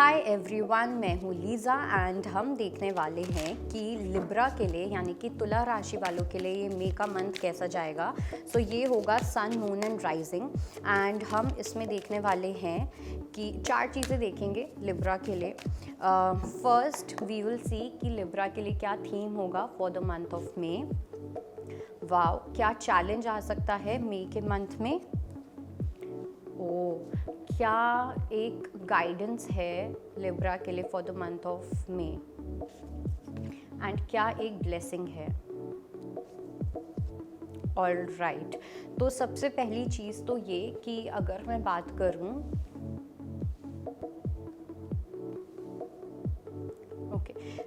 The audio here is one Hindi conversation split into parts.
हाय एवरीवन, मैं हूँ लीज़ा एंड हम देखने वाले हैं कि लिब्रा के लिए यानी कि तुला राशि वालों के लिए ये मई का मंथ कैसा जाएगा। सो ये होगा सन, मून एंड राइजिंग एंड हम इसमें देखने वाले हैं कि 4 चीज़ें देखेंगे लिब्रा के लिए। फर्स्ट वी विल सी कि लिब्रा के लिए क्या थीम होगा for the month of May. Wow, क्या चैलेंज आ सकता है मई के मंथ में। क्या एक गाइडेंस है लिब्रा के लिए for the month of May and क्या एक ब्लेसिंग है। ऑल राइट, तो सबसे पहली चीज़ तो ये कि अगर मैं बात करूं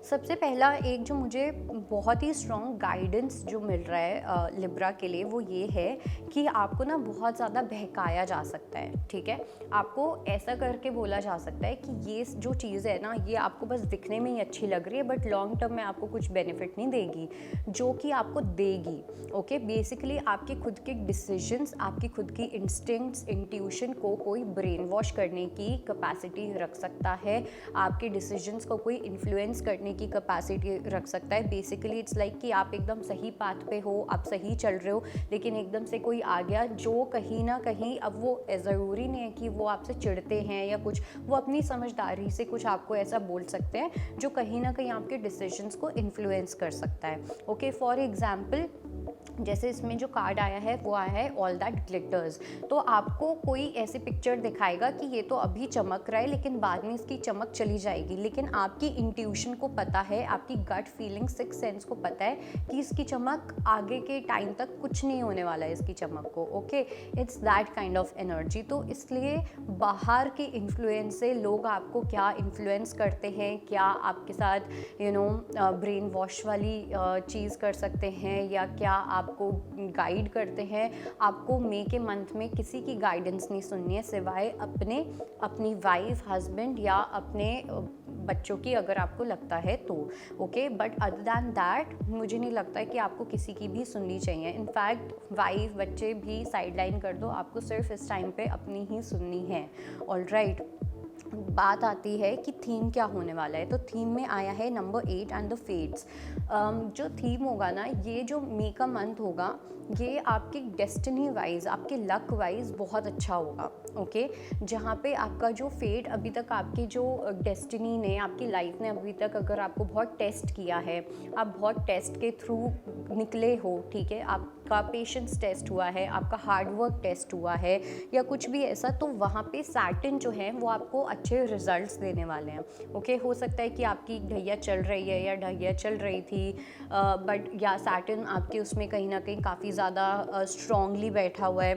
सबसे पहला एक जो मुझे बहुत ही स्ट्रॉन्ग गाइडेंस जो मिल रहा है लिब्रा के लिए वो ये है कि आपको ना बहुत ज़्यादा बहकाया जा सकता है। ठीक है, आपको ऐसा करके बोला जा सकता है कि ये जो चीज़ है ना ये आपको बस दिखने में ही अच्छी लग रही है बट लॉन्ग टर्म में आपको कुछ बेनिफिट नहीं देगी, जो कि आपको देगी। ओके, बेसिकली आपके खुद के डिसीजंस, आपकी खुद की इंस्टिंक्ट्स, इंट्यूशन को कोई ब्रेन वॉश करने की कैपेसिटी रख सकता है, आपके डिसीजंस को कोई इन्फ्लुएंस करने की कैपेसिटी रख सकता है। बेसिकली इट्स लाइक कि आप एकदम सही पाथ पे हो, आप सही चल रहे हो, लेकिन एकदम से कोई आ गया जो कहीं ना कहीं, अब वो ज़रूरी नहीं है कि वो आपसे चिढ़ते हैं या कुछ, वो अपनी समझदारी से कुछ आपको ऐसा बोल सकते हैं जो कहीं ना कहीं आपके डिसीजंस को इन्फ्लुएंस कर सकता है। ओके, फॉर एग्जाम्पल जैसे इसमें जो कार्ड आया है वो आया है ऑल दैट ग्लिटर्स। तो आपको कोई ऐसी पिक्चर दिखाएगा कि ये तो अभी चमक रहा है लेकिन बाद में इसकी चमक चली जाएगी, लेकिन आपकी इंट्यूशन को पता है, आपकी गट फीलिंग, सिक्स सेंस को पता है कि इसकी चमक आगे के टाइम तक कुछ नहीं होने वाला है इसकी चमक को। Okay, it's that kind of energy. तो इसलिए बाहर के इन्फ्लुएंस से लोग आपको क्या इन्फ्लुएंस करते हैं, क्या आपके साथ ब्रेन वॉश वाली चीज़ कर सकते हैं या क्या आपको गाइड करते हैं, आपको मई के मंथ में किसी की गाइडेंस नहीं सुननी है सिवाय अपनी वाइफ, हस्बैंड या अपने बच्चों की, अगर आपको लगता है तो। Okay, but other than that मुझे नहीं लगता है कि आपको किसी की भी सुननी चाहिए। इनफैक्ट वाइफ, बच्चे भी साइडलाइन कर दो, आपको सिर्फ इस टाइम पे अपनी ही सुननी है। ऑल राइट, बात आती है कि थीम क्या होने वाला है। तो थीम में आया है नंबर 8 एंड द फेट्स। जो थीम होगा ना, ये जो मई का मंथ होगा ये आपकी डेस्टिनी वाइज, आपके लक वाइज बहुत अच्छा होगा। ओके, जहाँ पे आपका जो फेट, अभी तक आपकी जो डेस्टिनी ने, आपकी लाइफ ने अभी तक अगर आपको बहुत टेस्ट किया है, आप बहुत टेस्ट के थ्रू निकले हो, ठीक है, आपका पेशेंस टेस्ट हुआ है, आपका हार्डवर्क टेस्ट हुआ है या कुछ भी ऐसा, तो वहाँ पे सैटर्न जो है वो आपको अच्छे रिजल्ट्स देने वाले हैं। ओके, हो सकता है कि आपकी ढैया चल रही है या ढैया चल रही थी बट या सैटर्न आपके उसमें कहीं ना कहीं काफ़ी ज़्यादा स्ट्रॉन्गली बैठा हुआ है,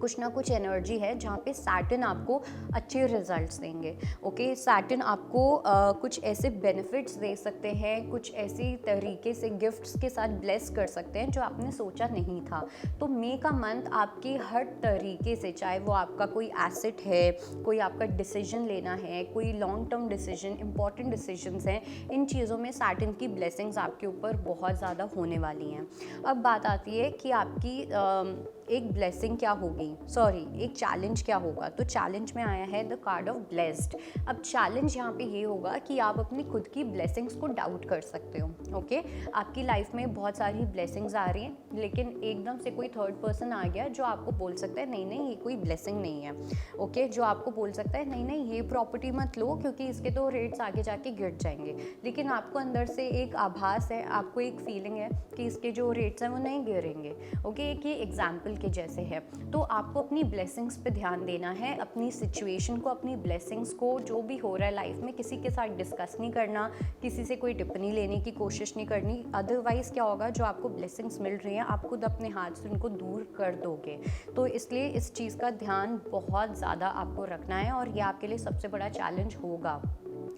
कुछ ना कुछ एनर्जी है जहाँ पे सैटर्न आपको अच्छे रिजल्ट्स देंगे। ओके, सैटर्न आपको कुछ ऐसे बेनिफिट्स दे सकते हैं, कुछ ऐसी तरीके से गिफ्ट्स के साथ ब्लेस कर सकते हैं जो आपने सोचा नहीं था। तो मई का मंथ आपकी हर तरीके से, चाहे वो आपका कोई एसेट है, कोई आपका डिसीजन लेना है, कोई long term decision, important decisions हैं, इन चीज़ों में सैटर्न की ब्लेसिंग्स आपके ऊपर बहुत ज़्यादा होने वाली हैं। अब बात आती है कि आपकी एक ब्लेसिंग क्या होगी, एक चैलेंज क्या होगा। तो चैलेंज में आया है द कार्ड ऑफ ब्लेस्ड। अब चैलेंज यहाँ पे ये होगा कि आप अपनी खुद की ब्लेसिंग्स को डाउट कर सकते हो। ओके, आपकी लाइफ में बहुत सारी ब्लेसिंग्स आ रही हैं लेकिन एकदम से कोई थर्ड पर्सन आ गया जो आपको बोल सकता है नहीं नहीं ये कोई ब्लेसिंग नहीं है। ओके, जो आपको बोल सकता है नहीं नहीं ये प्रॉपर्टी मत लो क्योंकि इसके तो रेट्स आगे जाके गिर जाएंगे, लेकिन आपको अंदर से एक आभास है, आपको एक फीलिंग है कि इसके जो रेट्स हैं वो नहीं गिरेंगे। ओके, एक ये एग्जाम्पल के जैसे है। तो आपको अपनी ब्लेसिंग्स पे ध्यान देना है, अपनी सिचुएशन को, अपनी ब्लेसिंग्स को, जो भी हो रहा है लाइफ में किसी के साथ डिस्कस नहीं करना, किसी से कोई टिप्पणी लेने की कोशिश नहीं करनी। अदरवाइज़ क्या होगा, जो आपको ब्लेसिंग्स मिल रही हैं आप खुद अपने हाथ से उनको दूर कर दोगे। तो इसलिए इस चीज़ का ध्यान बहुत ज़्यादा आपको रखना है और ये आपके लिए सबसे बड़ा चैलेंज होगा,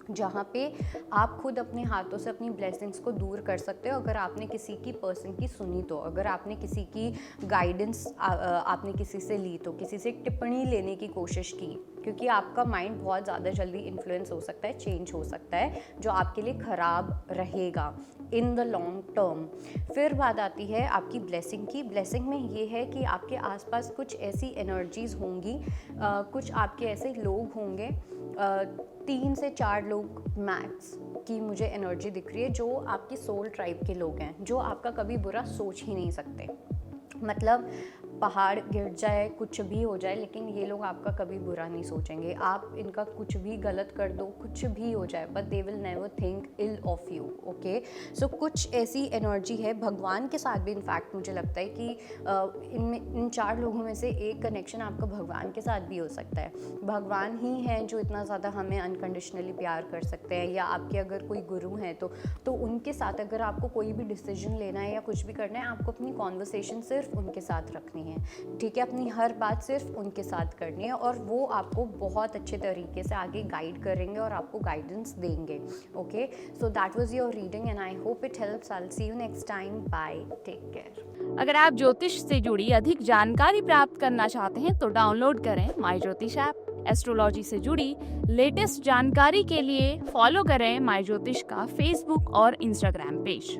जहाँ पे आप खुद अपने हाथों से अपनी ब्लेसिंग्स को दूर कर सकते हो अगर आपने किसी की पर्सन की सुनी तो, अगर आपने किसी की गाइडेंस आपने किसी से ली तो, किसी से टिप्पणी लेने की कोशिश की, क्योंकि आपका माइंड बहुत ज़्यादा जल्दी इन्फ्लुएंस हो सकता है, चेंज हो सकता है, जो आपके लिए ख़राब रहेगा इन द लॉन्ग टर्म। फिर बात आती है आपकी ब्लेसिंग की। ब्लेसिंग में ये है कि आपके आसपास कुछ ऐसी एनर्जीज़ होंगी, कुछ आपके ऐसे लोग होंगे 3 से 4 लोग मैक्स की मुझे एनर्जी दिख रही है जो आपकी सोल ट्राइब के लोग हैं, जो आपका कभी बुरा सोच ही नहीं सकते। मतलब पहाड़ गिर जाए, कुछ भी हो जाए, लेकिन ये लोग आपका कभी बुरा नहीं सोचेंगे। आप इनका कुछ भी गलत कर दो, कुछ भी हो जाए, but they will never think ill of you. Okay, so कुछ ऐसी एनर्जी है भगवान के साथ भी। इनफैक्ट मुझे लगता है कि इन 4 लोगों में से एक कनेक्शन आपका भगवान के साथ भी हो सकता है। भगवान ही हैं जो इतना ज़्यादा हमें अनकंडीशनली प्यार कर सकते हैं, या आपके अगर कोई गुरु हैं तो उनके साथ अगर आपको कोई भी डिसीजन लेना है या कुछ भी करना है, आपको अपनी कॉन्वर्सेशन सिर्फ उनके साथ रखनी है, ठीक है। अपनी हर बात सिर्फ उनके साथ करनी है और वो आपको बहुत अच्छे तरीके से आगे गाइड करेंगे और आपको गाइडेंस देंगे। Okay, so that was your reading and I hope it helps. I will see you next time, bye, take care. अगर आप ज्योतिष से जुड़ी अधिक जानकारी प्राप्त करना चाहते हैं तो डाउनलोड करें माई ज्योतिष ऐप। एस्ट्रोलॉजी से जुड़ी लेटेस्ट जानकारी के लिए फॉलो करें माई ज्योतिष का फेसबुक और इंस्टाग्राम पेज।